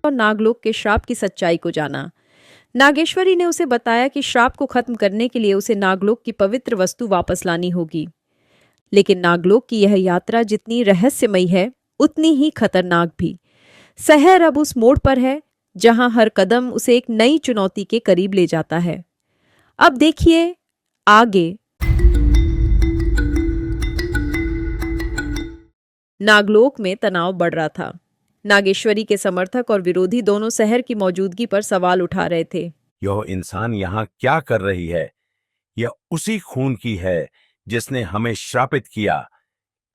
और नागलोक के श्राप की सच्चाई को जाना। नागेश्वरी ने उसे बताया कि श्राप को खत्म करने के लिए उसे नागलोक की पवित्र वस्तु वापस लानी होगी। लेकिन नागलोक की यह यात्रा जितनी रहस्यमयी है, उतनी ही खतरनाक भी। शहर अब उस मोड़ पर है जहां हर कदम उसे एक नई चुनौती के करीब ले जाता है। अब देखिए आगे। नागलोक में तनाव बढ़ रहा था। नागेश्वरी के समर्थक और विरोधी दोनों शहर की मौजूदगी पर सवाल उठा रहे थे। यह इंसान यहाँ क्या कर रही है? यह उसी खून की है जिसने हमें श्रापित किया।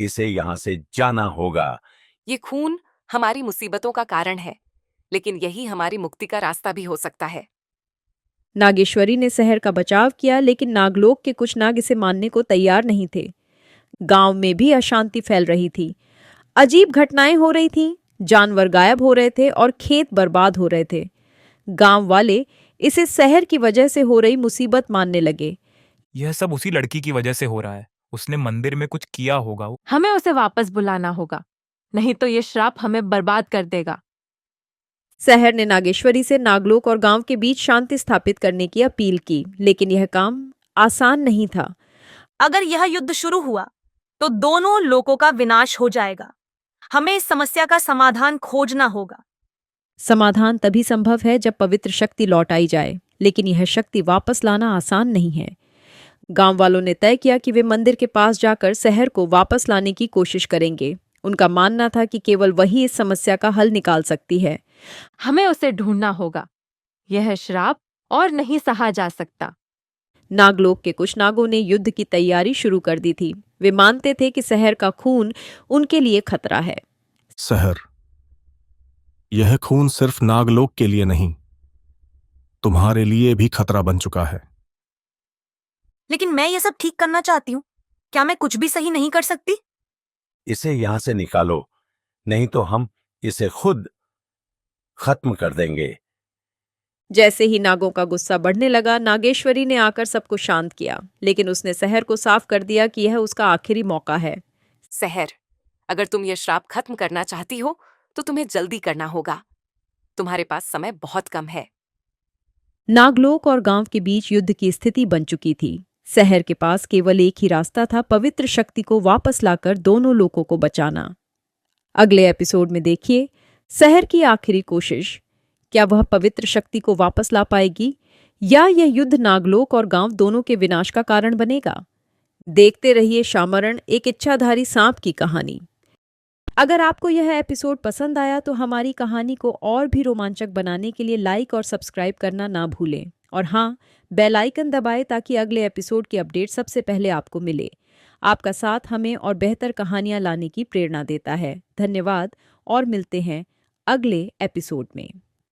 इसे यहाँ से जाना होगा। ये खून हमारी मुसीबतों का कारण है, लेकिन यही हमारी मुक्ति का रास्ता भी हो सकता है। नागेश्वरी ने शहर का बचाव किया, लेकिन नागलोक के कुछ नाग इसे मानने को तैयार नहीं थे। गांव में भी अशांति फैल रही थी। अजीब घटनाएं हो रही थीं, जानवर गायब हो रहे थे और खेत बर्बाद हो रहे थे। गांव वाले इसे शहर की वजह से हो रही मुसीबत मानने लगे। यह सब उसी लड़की की वजह से हो रहा है। उसने मंदिर में कुछ किया होगा। हमें उसे वापस बुलाना होगा, नहीं तो ये श्राप हमें बर्बाद कर देगा। शहर ने नागेश्वरी से नागलोक और गांव के बीच शांति स्थापित करने की अपील की, लेकिन यह काम आसान नहीं था। अगर यह युद्ध शुरू हुआ तो दोनों लोगों का विनाश हो जाएगा। हमें इस समस्या का समाधान खोजना होगा। समाधान तभी संभव है जब पवित्र शक्ति लौट आई जाए, लेकिन यह शक्ति वापस लाना आसान नहीं है। गांव वालों ने तय किया कि वे मंदिर के पास जाकर शहर को वापस लाने की कोशिश करेंगे। उनका मानना था कि केवल वही इस समस्या का हल निकाल सकती है। हमें उसे ढूंढना होगा। यह श्राप और नहीं सहा जा सकता। नागलोक के कुछ नागों ने युद्ध की तैयारी शुरू कर दी थी। वे मानते थे कि शहर का खून उनके लिए खतरा है। शहर, यह खून सिर्फ नागलोक के लिए नहीं, तुम्हारे लिए भी खतरा बन चुका है। लेकिन मैं ये सब ठीक करना चाहती हूँ। क्या मैं कुछ भी सही नहीं कर सकती? इसे यहां से निकालो, नहीं तो हम इसे खुद खत्म कर देंगे। जैसे ही नागों का गुस्सा बढ़ने लगा, नागेश्वरी ने आकर सबको शांत किया, लेकिन उसने शहर को साफ कर दिया कि यह उसका आखिरी मौका है। शहर, अगर तुम ये श्राप खत्म करना चाहती हो तो तुम्हें जल्दी करना होगा। तुम्हारे पास समय बहुत कम है। नागलोक और गांव के बीच युद्ध की स्थिति बन चुकी थी। शहर के पास केवल एक ही रास्ता था, पवित्र शक्ति को वापस लाकर दोनों लोगों को बचाना। अगले एपिसोड में देखिए शहर की आखिरी कोशिश। क्या वह पवित्र शक्ति को वापस ला पाएगी, या यह युद्ध नागलोक और गांव दोनों के विनाश का कारण बनेगा? देखते रहिए शामरण, एक इच्छाधारी सांप की कहानी। अगर आपको यह एपिसोड पसंद आया तो हमारी कहानी को और भी रोमांचक बनाने के लिए लाइक और सब्सक्राइब करना ना भूलें। और हाँ, बेल आइकन दबाएं ताकि अगले एपिसोड की अपडेट सबसे पहले आपको मिले। आपका साथ हमें और बेहतर कहानियां लाने की प्रेरणा देता है। धन्यवाद और मिलते हैं अगले एपिसोड में।